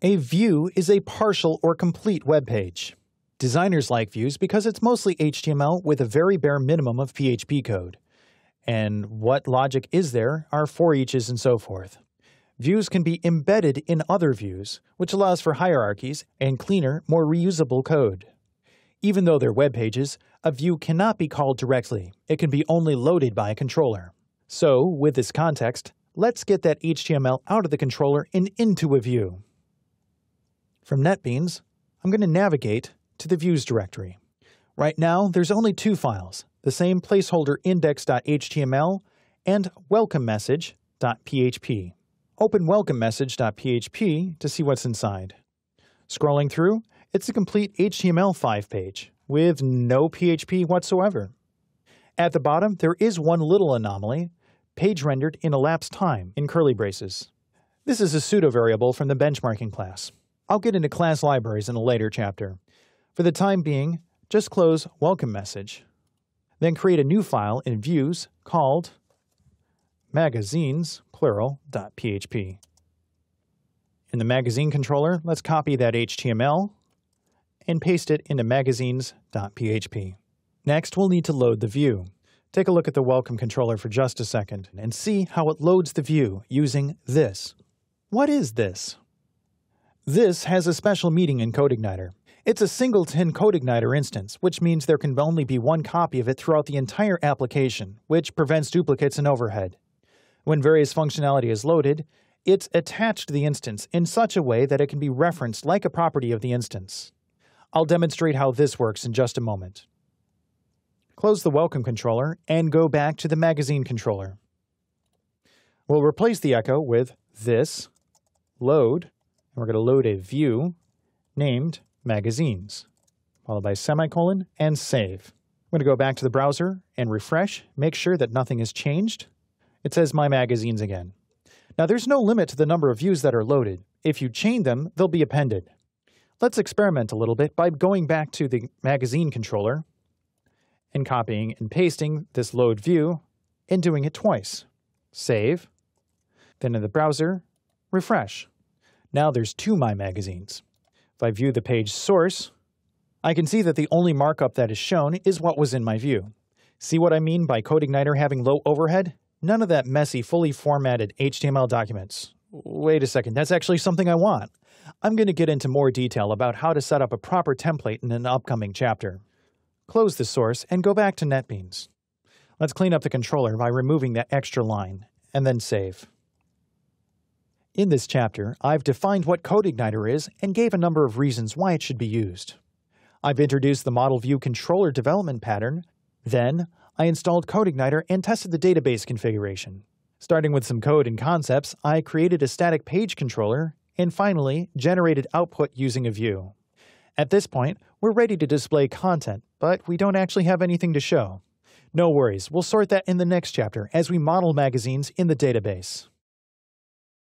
A view is a partial or complete web page. Designers like views because it's mostly HTML with a very bare minimum of PHP code. And what logic is there are for eaches and so forth. Views can be embedded in other views, which allows for hierarchies and cleaner, more reusable code. Even though they're web pages, a view cannot be called directly. It can be only loaded by a controller. So, with this context, let's get that HTML out of the controller and into a view. From NetBeans, I'm going to navigate to the Views directory. Right now, there's only two files, the same placeholder index.html and welcomemessage.php. Open welcomemessage.php to see what's inside. Scrolling through, it's a complete HTML5 page with no PHP whatsoever. At the bottom, there is one little anomaly, page rendered in elapsed time in curly braces. This is a pseudo variable from the benchmarking class. I'll get into class libraries in a later chapter. For the time being, just close welcome message. Then create a new file in views called magazines, plural.php. In the magazine controller, let's copy that HTML and paste it into magazines.php. Next, we'll need to load the view. Take a look at the welcome controller for just a second and see how it loads the view using this. What is this? This has a special meaning in CodeIgniter. It's a singleton CodeIgniter instance, which means there can only be one copy of it throughout the entire application, which prevents duplicates and overhead. When various functionality is loaded, it's attached to the instance in such a way that it can be referenced like a property of the instance. I'll demonstrate how this works in just a moment. Close the welcome controller and go back to the magazine controller. We'll replace the echo with this load. We're going to load a view named magazines, followed by semicolon and save. I'm going to go back to the browser and refresh, make sure that nothing has changed. It says my magazines again. Now there's no limit to the number of views that are loaded. If you chain them, they'll be appended. Let's experiment a little bit by going back to the magazine controller and copying and pasting this load view and doing it twice. Save, then in the browser, refresh. Now there's two My Magazines. If I view the page source, I can see that the only markup that is shown is what was in my view. See what I mean by CodeIgniter having low overhead? None of that messy, fully formatted HTML documents. Wait a second, that's actually something I want. I'm going to get into more detail about how to set up a proper template in an upcoming chapter. Close the source and go back to NetBeans. Let's clean up the controller by removing that extra line, and then save. In this chapter, I've defined what CodeIgniter is and gave a number of reasons why it should be used. I've introduced the Model View Controller development pattern. Then, I installed CodeIgniter and tested the database configuration. Starting with some code and concepts, I created a static page controller, and finally, generated output using a view. At this point, we're ready to display content, but we don't actually have anything to show. No worries, we'll sort that in the next chapter as we model magazines in the database.